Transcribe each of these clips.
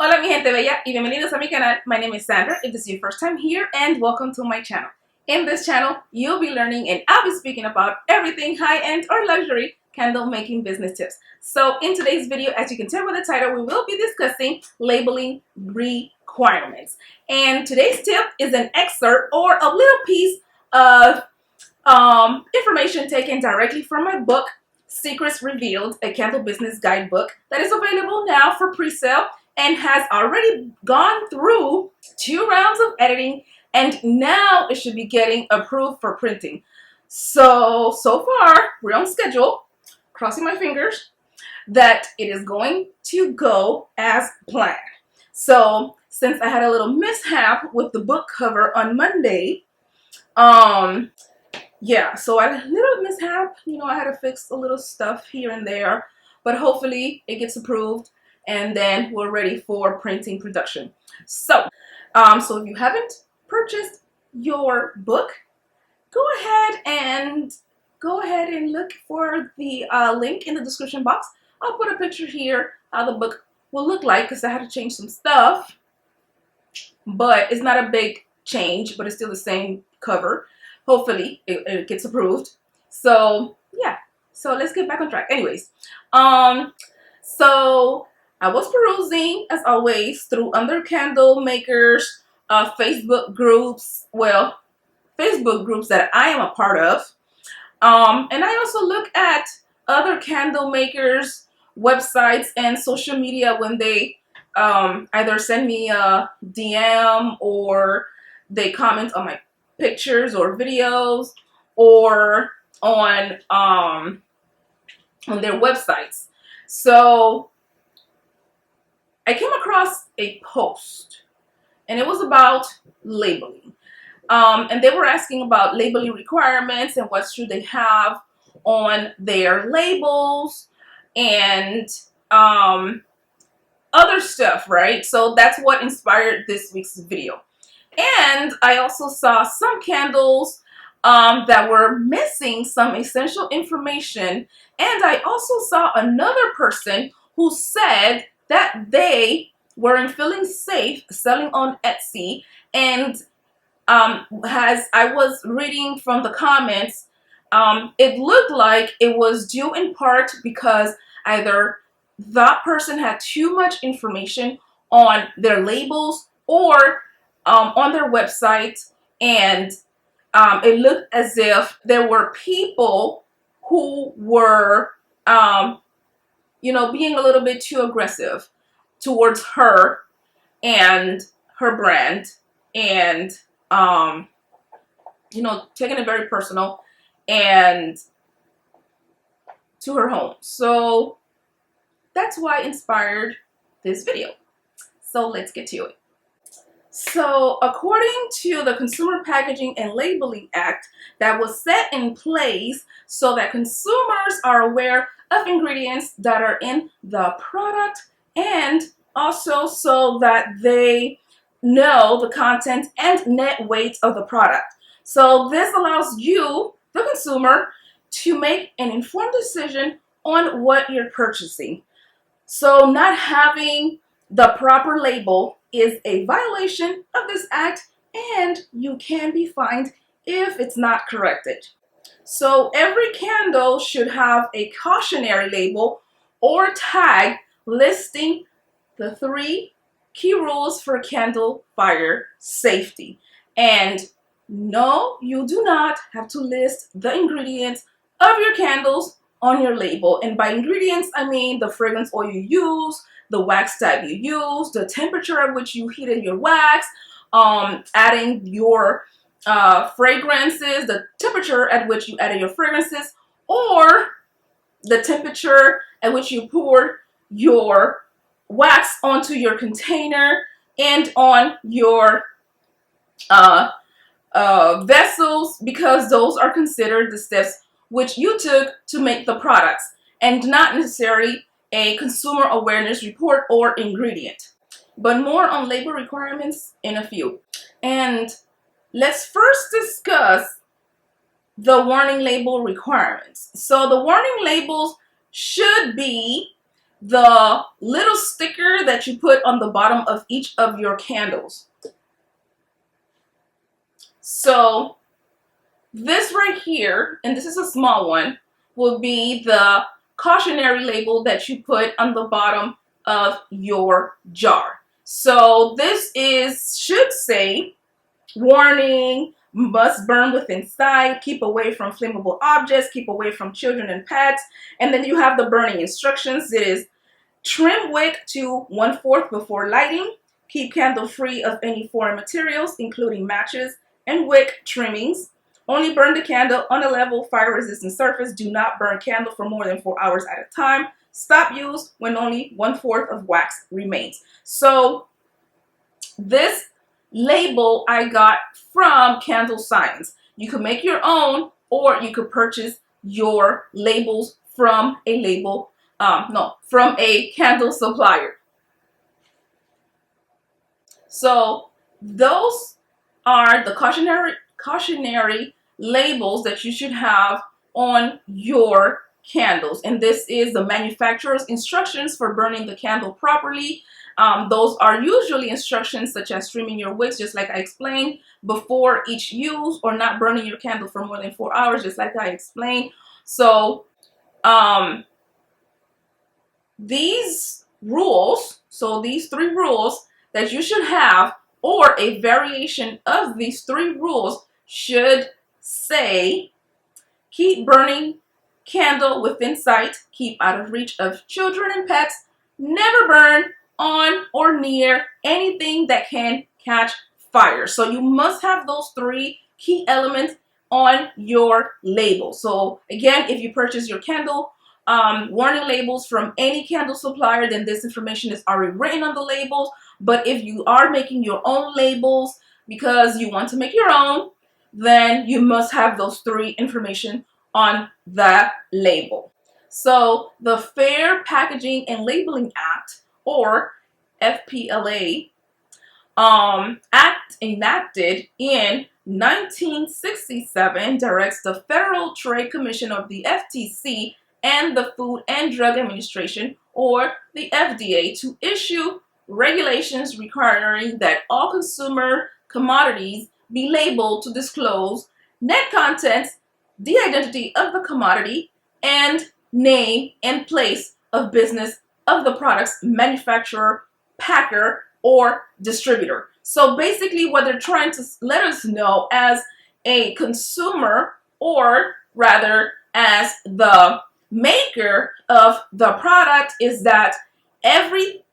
Hola mi gente bella y bienvenidos a mi canal. My name is Sandra if this is your first time here, and welcome to my channel. In this channel, you'll be learning and I'll be speaking about everything high-end or luxury candle making business tips. So in today's video, as you can tell by the title, we will be discussing labeling requirements. And today's tip is an excerpt or a little piece of information taken directly from my book, Secrets Revealed, a Candle Business Guidebook, that is available now for pre-sale and has already gone through 2 rounds of editing, and now it should be getting approved for printing. So far, we're on schedule, crossing my fingers, that it is going to go as planned. So since I had a little mishap with the book cover on Monday, yeah, so I had a little mishap, I had to fix a little stuff here and there, but hopefully it gets approved and then we're ready for printing production. So if you haven't purchased your book, go ahead and look for the link in the description box. I'll put a picture here how the book will look like because I had to change some stuff, but it's not a big change, but it's still the same cover. Hopefully it gets approved. So yeah, so let's get back on track. Anyways, so I was perusing as always through other candle makers Facebook groups, Facebook groups that I am a part of, and I also look at other candle makers websites and social media when they either send me a DM or they comment on my pictures or videos or on their websites. So I came across a post and it was about labeling, and they were asking about labeling requirements and what should they have on their labels and other stuff, right? So that's what inspired this week's video. And I also saw some candles that were missing some essential information. And I also saw another person who said that they weren't feeling safe selling on Etsy. And as I was reading from the comments, it looked like it was due in part because either that person had too much information on their labels or on their website, and it looked as if there were people who were, being a little bit too aggressive towards her and her brand, and taking it very personal and to her home. So that's why I inspired this video. So let's get to it. So according to the Consumer Packaging and Labeling Act that was set in place so that consumers are aware of ingredients that are in the product, and also so that they know the content and net weight of the product. So this allows you, the consumer, to make an informed decision on what you're purchasing. So not having the proper label is a violation of this act, and you can be fined if it's not corrected. So every candle should have a cautionary label or tag listing the 3 key rules for candle fire safety. And no, you do not have to list the ingredients of your candles on your label. And by ingredients, I mean the fragrance oil you use, the wax type you use, the temperature at which you heated your wax, adding your fragrances, the temperature at which you added your fragrances, or the temperature at which you poured your wax onto your container and on your vessels, because those are considered the steps which you took to make the products and not necessarily a consumer awareness report or ingredient. But more on label requirements in a few. And let's first discuss the warning label requirements. So the warning labels should be the little sticker that you put on the bottom of each of your candles. So this right here, and this is a small one, will be the cautionary label that you put on the bottom of your jar. So this should say, warning, must burn within sight, keep away from flammable objects, keep away from children and pets. And then you have the burning instructions. It is trim wick to 1/4 before lighting, keep candle free of any foreign materials, including matches and wick trimmings. Only burn the candle on a level, fire-resistant surface. Do not burn candle for more than 4 hours at a time. Stop use when only 1/4 of wax remains. So this label I got from Candle Science. You could make your own, or you could purchase your labels from a from a candle supplier. So those are the cautionary labels that you should have on your candles, and this is the manufacturer's instructions for burning the candle properly. Those are usually instructions such as trimming your wicks, just like I explained, before each use, or not burning your candle for more than 4 hours, just like I explained. So these rules, so these 3 rules that you should have, or a variation of these 3 rules, should say, keep burning candle within sight, keep out of reach of children and pets, never burn on or near anything that can catch fire. So you must have those 3 key elements on your label. So again, if you purchase your candle warning labels from any candle supplier, then this information is already written on the labels. But if you are making your own labels because you want to make your own, then you must have those 3 information on the label. So the Fair Packaging and Labeling Act, or FPLA, Act enacted in 1967 directs the Federal Trade Commission of the FTC and the Food and Drug Administration, or the FDA, to issue regulations requiring that all consumer commodities be labeled to disclose net contents, the identity of the commodity, and name and place of business of the product's manufacturer, packer, or distributor. So basically what they're trying to let us know as a consumer, or rather as the maker of the product, is that every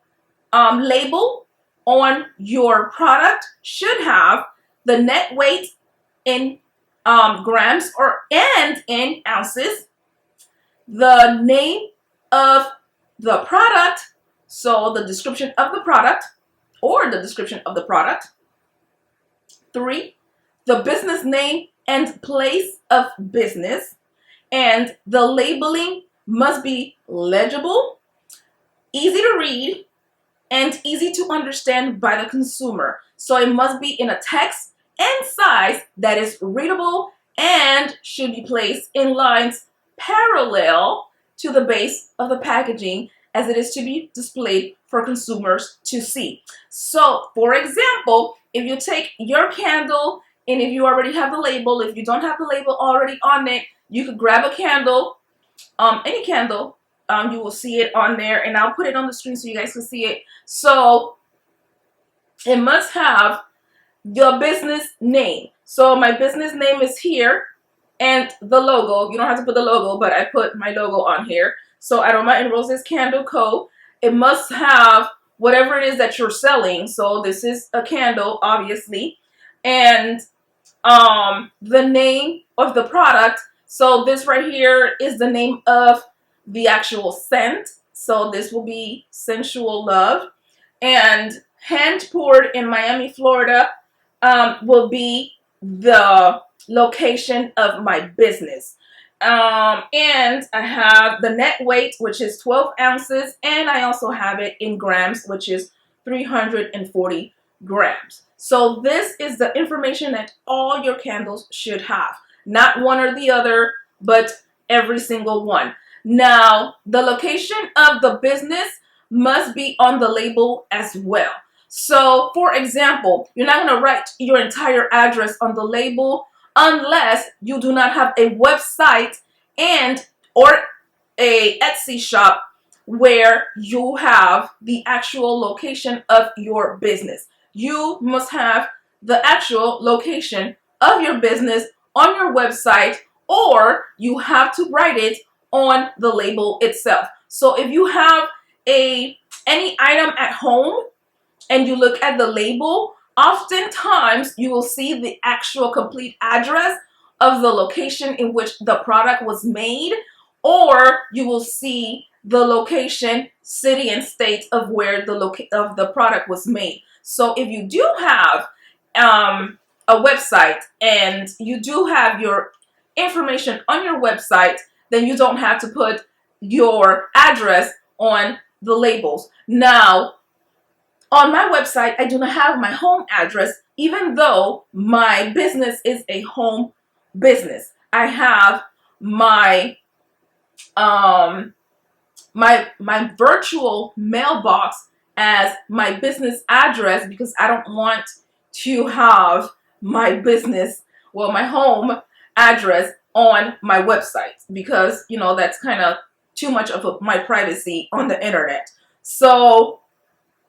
label on your product should have the net weight in grams and in ounces, the name of the product, so the description of the product, or the description of the product. 3, the business name and place of business, and the labeling must be legible, easy to read, and easy to understand by the consumer. So it must be in a text and size that is readable and should be placed in lines parallel to the base of the packaging, as it is to be displayed for consumers to see. So, for example, if you take your candle, and if you already have the label, if you don't have the label already on it, you could grab a candle, any candle, you will see it on there, and I'll put it on the screen so you guys can see it. So it must have your business name. So my business name is here, and the logo. You don't have to put the logo, but I put my logo on here. So Aroma and Roses Candle Co. It must have whatever it is that you're selling. So this is a candle, obviously, and the name of the product. So this right here is the name of the actual scent. So this will be Sensual Love. And hand poured in Miami, Florida will be the location of my business. And I have the net weight, which is 12 ounces, and I also have it in grams, which is 340 grams. So this is the information that all your candles should have. Not one or the other, but every single one. Now, the location of the business must be on the label as well. So, for example, you're not going to write your entire address on the label unless you do not have a website and or a Etsy shop where you have the actual location of your business. You must have the actual location of your business on your website, or you have to write it on the label itself. So if you have any item at home and you look at the label, oftentimes you will see the actual complete address of the location in which the product was made, or you will see the location, city, and state of where the product was made. So if you do have a website and you do have your information on your website, then you don't have to put your address on the labels. Now, on my website, I do not have my home address, even though my business is a home business. I have my my virtual mailbox as my business address because I don't want to have my business, well, my home address on my website because, you know, that's kind of too much of my privacy on the internet. So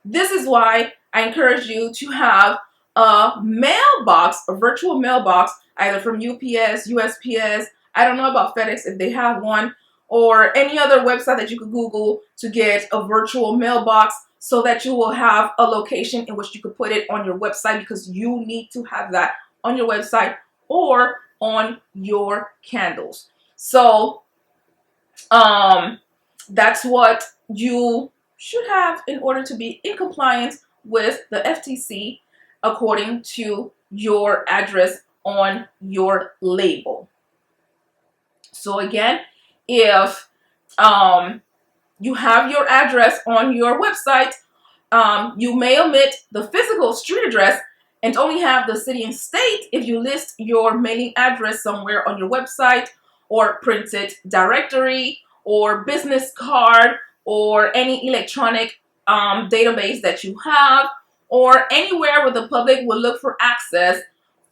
this is why I encourage you to have a mailbox, a virtual mailbox, either from UPS, USPS, I don't know about FedEx if they have one, or any other website that you could Google to get a virtual mailbox so that you will have a location in which you could put it on your website because you need to have that on your website or on your candles. So that's what you should have in order to be in compliance with the FTC according to your address on your label. So again, if you have your address on your website, you may omit the physical street address and only have the city and state if you list your mailing address somewhere on your website or printed directory or business card or any electronic database that you have, or anywhere where the public will look for access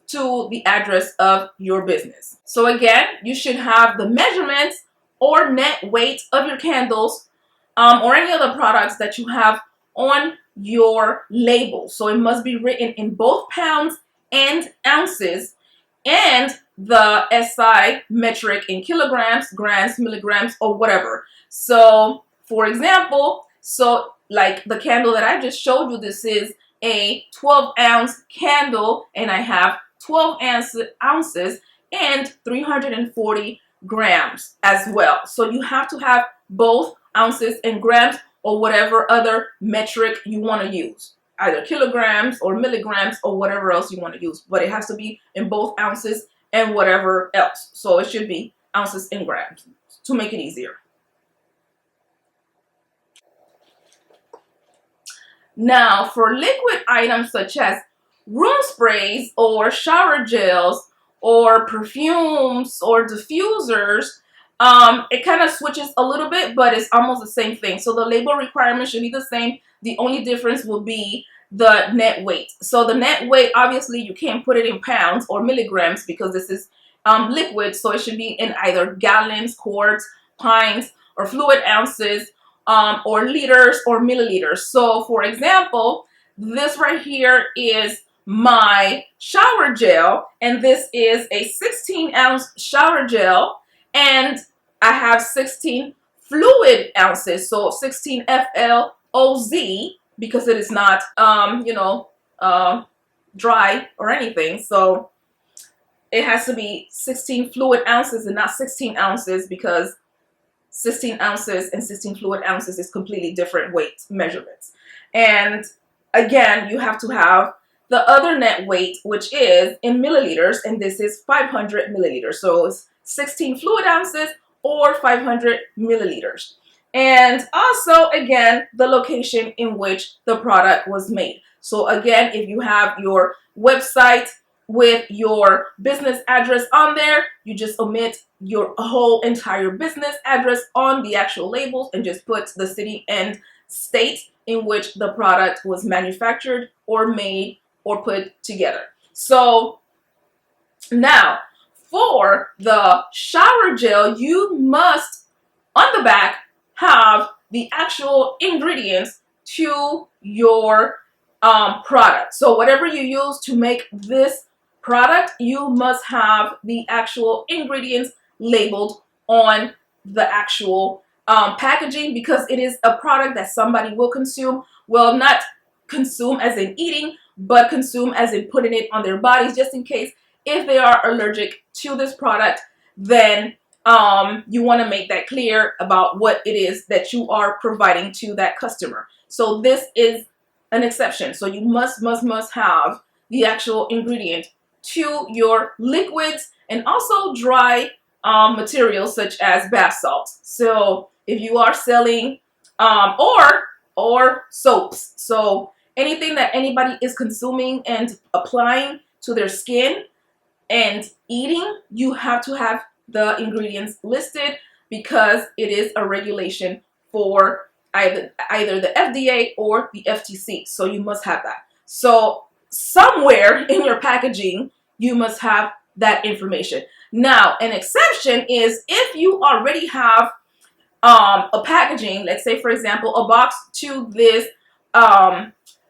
to the address of your business. So again, you should have the measurements or net weight of your candles or any other products that you have on your label. So it must be written in both pounds and ounces, and the SI metric in kilograms, grams, milligrams, or whatever. So for example, so like the candle that I just showed you, this is a 12-ounce candle and I have 12 ounces and 340 grams as well. So you have to have both ounces and grams or whatever other metric you want to use, either kilograms or milligrams or whatever else you want to use, but it has to be in both ounces and whatever else. So it should be ounces and grams to make it easier. Now, for liquid items such as room sprays or shower gels or perfumes or diffusers, it kind of switches a little bit, but it's almost the same thing. So the label requirement should be the same. The only difference will be the net weight. So the net weight, obviously, you can't put it in pounds or milligrams because this is liquid. So it should be in either gallons, quarts, pints, or fluid ounces, or liters or milliliters. So for example, this right here is my shower gel, and this is a 16-ounce shower gel, and I have 16 fluid ounces, so 16 FLOZ, because it is not dry or anything. So it has to be 16 fluid ounces and not 16 ounces because 16 ounces and 16 fluid ounces is completely different weight measurements. And again, you have to have the other net weight, which is in milliliters, and this is 500 milliliters. So it's 16 fluid ounces or 500 milliliters. And also, again, the location in which the product was made. So again, if you have your website with your business address on there, you just omit your whole entire business address on the actual labels and just put the city and state in which the product was manufactured or made or put together. So now for the shower gel, you must on the back have the actual ingredients to your product. So whatever you use to make this product, you must have the actual ingredients labeled on the actual packaging, because it is a product that somebody will consume. Well, not consume as in eating, but consume as in putting it on their bodies, just in case if they are allergic to this product, then you want to make that clear about what it is that you are providing to that customer. So this is an exception. So you must have the actual ingredient to your liquids and also dry materials such as bath salts. So if you are selling or soaps, so anything that anybody is consuming and applying to their skin and eating, you have to have the ingredients listed, because it is a regulation for either the FDA or the FTC. So you must have that. So somewhere in your packaging, you must have that information. Now, an exception is if you already have a packaging, let's say for example a box to this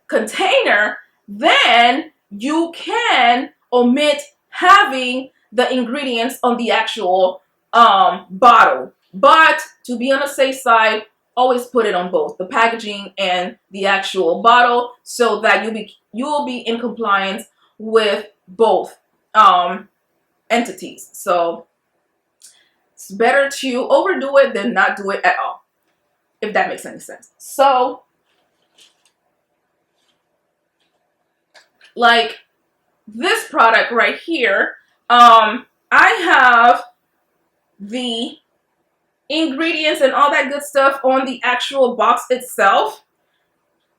container, then you can omit having the ingredients on the actual bottle. But to be on the safe side, always put it on both the packaging and the actual bottle, so that you will be in compliance with both entities. So it's better to overdo it than not do it at all, if that makes any sense. So like this product right here, I have the ingredients and all that good stuff on the actual box itself,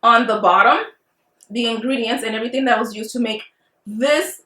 on the bottom, the ingredients and everything that was used to make this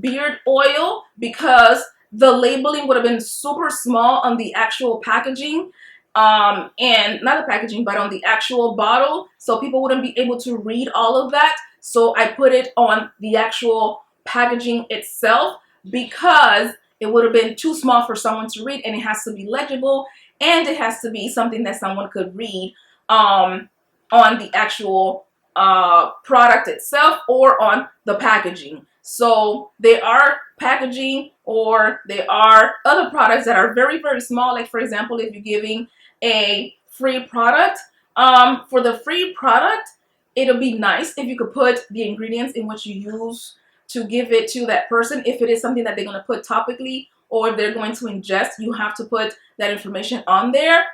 beard oil, because the labeling would have been super small on the actual packaging, and not the packaging but on the actual bottle, so people wouldn't be able to read all of that. So I put it on the actual packaging itself, because it would have been too small for someone to read, and it has to be legible, and it has to be something that someone could read on the actual product itself or on the packaging. So there are packaging, or there are other products that are very, very small. Like for example, if you're giving a free product, for the free product, it'll be nice if you could put the ingredients in which you use to give it to that person. If it is something that they're going to put topically, or if they're going to ingest, you have to put that information on there.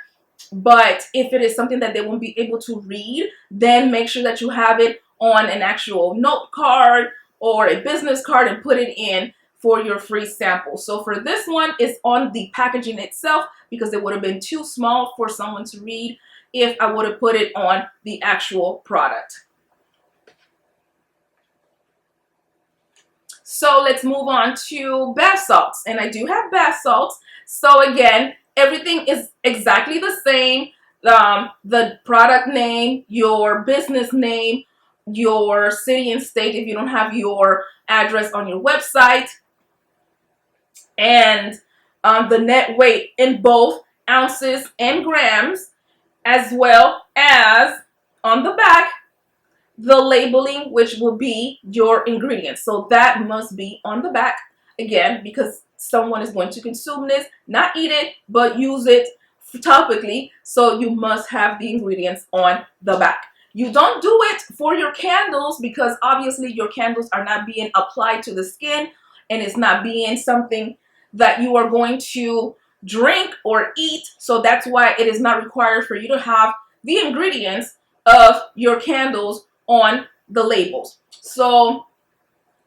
But if it is something that they won't be able to read, then make sure that you have it on an actual note card or a business card and put it in for your free sample. So for this one, it's on the packaging itself, because it would have been too small for someone to read if I would have put it on the actual product. So let's move on to bath salts. And I do have bath salts. So again, everything is exactly the same. The product name, your business name, your city and state if you don't have your address on your website, and the net weight in both ounces and grams, as well as on the back, the labeling, which will be your ingredients. So that must be on the back, again, because someone is going to consume this, not eat it, but use it topically. So you must have the ingredients on the back. You don't do it for your candles, because obviously your candles are not being applied to the skin, and it's not being something that you are going to drink or eat. So that's why it is not required for you to have the ingredients of your candles on the labels. So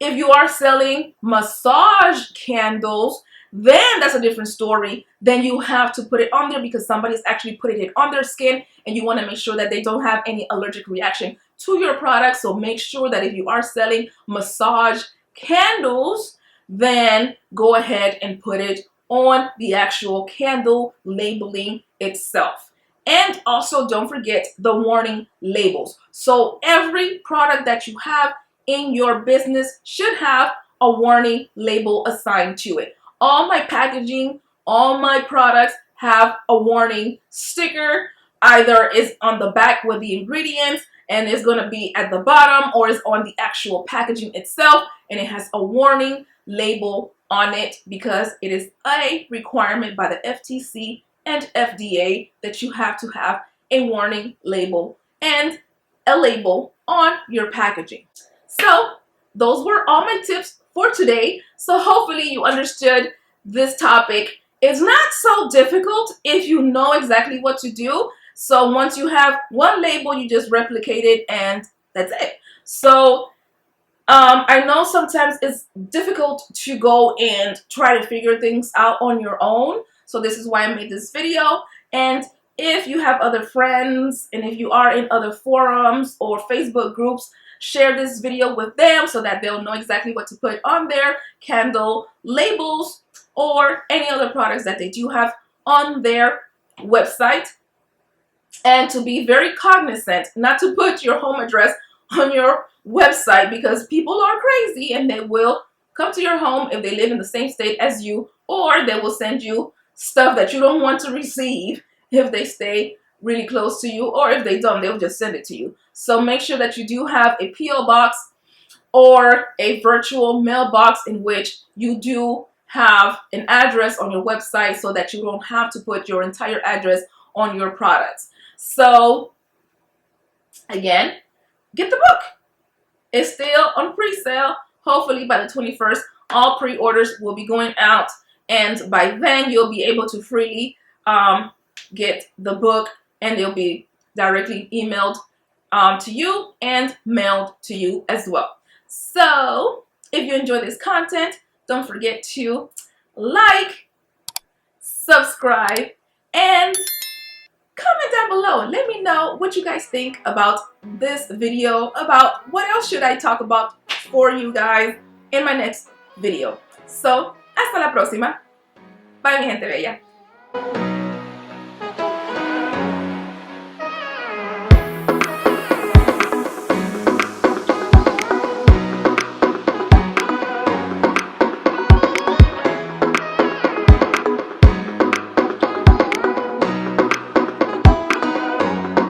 if you are selling massage candles, then that's a different story. Then you have to put it on there, because somebody's actually putting it on their skin, and you want to make sure that they don't have any allergic reaction to your product. So make sure that if you are selling massage candles, then go ahead and put it on the actual candle labeling itself. And also don't forget the warning labels. So every product that you have in your business should have a warning label assigned to it. All my packaging, all my products have a warning sticker. Either is on the back with the ingredients and it's going to be at the bottom, or is on the actual packaging itself and it has a warning label on it, because it is a requirement by the FTC and FDA that you have to have a warning label and a label on your packaging. So those were all my tips for today. So hopefully you understood this topic. It's not so difficult if you know exactly what to do. So once you have one label, you just replicate it and that's it. So I know sometimes it's difficult to go and try to figure things out on your own. So this is why I made this video. And if you have other friends and if you are in other forums or Facebook groups, share this video with them so that they'll know exactly what to put on their candle labels or any other products that they do have on their website. And to be very cognizant not to put your home address on your website, because people are crazy and they will come to your home if they live in the same state as you, or they will send you stuff that you don't want to receive if they stay really close to you, or if they don't, they'll just send it to you. So make sure that you do have a PO box or a virtual mailbox in which you do have an address on your website so that you don't have to put your entire address on your products. So again, get the book. It's still on pre-sale. Hopefully by the 21st, all pre-orders will be going out, and by then you'll be able to freely get the book, and it'll be directly emailed to you and mailed to you as well. So if you enjoy this content, don't forget to like, subscribe, and comment down below. Let me know what you guys think about this video, about what else should I talk about for you guys in my next video. So, hasta la próxima. Bye, mi gente bella.